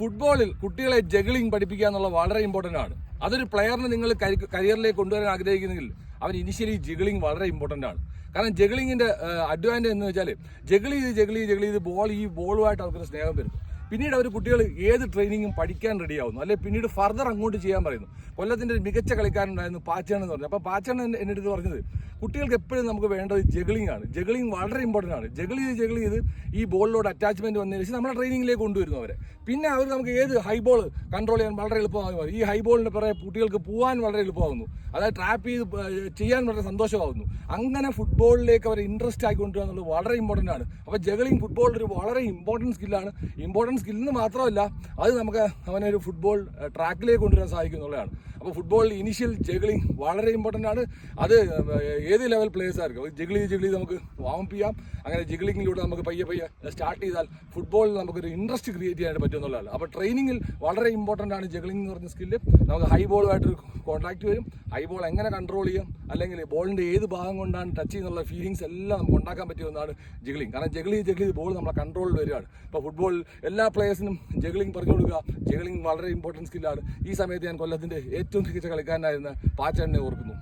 ഫുട്ബോളിൽ കുട്ടികളെ ജഗ്ലിംഗ് പഠിപ്പിക്കുക എന്നുള്ളത് വളരെ ഇമ്പോർട്ടൻ്റ് ആണ്. അതൊരു പ്ലെയറിനെ നിങ്ങൾ കരിയറിലേക്ക് കൊണ്ടുവരാൻ ആഗ്രഹിക്കുന്നെങ്കിൽ അവൻ ഇനിഷ്യലി ജഗ്ലിംഗ് വളരെ ഇമ്പോർട്ടൻ്റ് ആണ്. കാരണം ജഗ്ലിങ്ങിൻ്റെ അഡ്വാൻറ്റേജ് എന്ന് വെച്ചാൽ ജഗിൾ ചെയ്ത് ഈ ബോളുമായിട്ട് അവർക്കൊരു സ്നേഹം വരും. പിന്നീട് അവർ കുട്ടികൾ ഏത് ട്രെയിനിങ്ങും പഠിക്കാൻ റെഡിയാവുന്നു, അല്ലെങ്കിൽ പിന്നീട് ഫർദർ അങ്ങോട്ട് ചെയ്യാൻ പറയുന്നു. കൊല്ലത്തിൻ്റെ ഒരു മികച്ച കളിക്കാരുണ്ടായിരുന്നു പാച്ചേൺ എന്ന് പറഞ്ഞു. അപ്പോൾ പാച്ചേൺ എൻ്റെ അടുത്ത് പറഞ്ഞത് കുട്ടികൾക്ക് എപ്പോഴും നമുക്ക് വേണ്ടത് ജഗ്ലിംഗ് ആണ്. ജഗ്ലിംഗ് വളരെ ഇമ്പോർട്ടൻ്റ് ആണ്. ജഗിൾ ചെയ്ത് ഈ ബോളിലോട് അറ്റാച്ച്മെൻറ്റ് വന്നതിന് ശേഷം നമ്മുടെ ട്രെയിനിങ്ങിലേക്ക് കൊണ്ടുവരുന്നു അവരെ. പിന്നെ അവർ നമുക്ക് ഏത് ഹൈ ബോൾ കൺട്രോൾ ചെയ്യാൻ വളരെ എളുപ്പമാകുന്നു. ഈ ഹൈ ബോളിന് പുറകെ കുട്ടികൾക്ക് പോകാൻ വളരെ എളുപ്പമാകുന്നു. അതായത് ട്രാപ്പ് ചെയ്ത് ചെയ്യാൻ വളരെ സന്തോഷമാകുന്നു. അങ്ങനെ ഫുട്ബോളിലേക്ക് അവരെ ഇൻട്രസ്റ്റ് ആയിക്കൊണ്ടുവരിക എന്നുള്ളത് വളരെ ഇമ്പോർട്ടൻ്റ് ആണ്. അപ്പോൾ ജഗ്ലിംഗ് ഫുട്ബോളിൽ ഒരു വളരെ ഇമ്പോർട്ടൻറ്റ് സ്കില്ലാണ്. ഇമ്പോർട്ടൻറ്റ് സ്കില്ലെന്ന് മാത്രമല്ല, അത് നമുക്ക് അവനൊരു ഫുട്ബോൾ ട്രാക്കിലേക്ക് കൊണ്ടുവരാൻ സാധിക്കും എന്നുള്ളതാണ്. അപ്പോൾ ഫുട്ബോളിൽ ഇനീഷ്യൽ ജഗ്ലിംഗ് വളരെ ഇമ്പോർട്ടൻ്റ് ആണ്. അത് ഏത് ലെവൽ പ്ലേയേഴ്സ് ആയിരിക്കും ജഗിൾ ചെയ്ത് നമുക്ക് വാമപ്പ് ചെയ്യാം. അങ്ങനെ ജഗ്ലിങ്ങിലൂടെ നമുക്ക് പയ്യെ സ്റ്റാർട്ട് ചെയ്താൽ ഫുട്ബോളിൽ നമുക്കൊരു ഇൻട്രസ്റ്റ് ക്രിയേറ്റ് ചെയ്യാനായിട്ട് പറ്റും എന്നുള്ളതാണ്. അപ്പോൾ ട്രെയിനിങ്ങിൽ വളരെ ഇമ്പോർട്ടൻ്റ് ആണ് ജഗ്ലിംഗ് എന്ന് പറഞ്ഞ സ്കില്ല്. നമുക്ക് ഹൈ ബോളുമായിട്ടൊരു കോൺടാക്ട് വരും. ഹൈ ബോൾ എങ്ങനെ കൺട്രോൾ ചെയ്യാം, അല്ലെങ്കിൽ ബോളിൻ്റെ ഏത് ഭാഗം കൊണ്ടാണ് ടച്ച് ചെയ്യുന്നുള്ള ഫീലിങ്സ് എല്ലാം നമുക്ക് ഉണ്ടാക്കാൻ പറ്റുമെന്നാണ് ജഗ്ലിംഗ്. കാരണം ജഗിൾ ചെയ്ത് ബോൾ നമ്മളെ കൺട്രോളിൽ വരികയാണ്. ഇപ്പോൾ ഫുട്ബോളിൽ എല്ലാ പ്ലേയേഴ്സിനും ജഗ്ലിംഗ് പറഞ്ഞു കൊടുക്കുക. ജഗ്ലിംഗ് വളരെ ഇമ്പോർട്ടൻറ്റ് സ്കില്ലാണ്. ഈ സമയത്ത് ഞാൻ കൊല്ലത്തിൻ്റെ ഏറ്റവും മികച്ച കളിക്കാരനായിരുന്ന പാച്ചേണിനെ ഓർക്കുന്നു.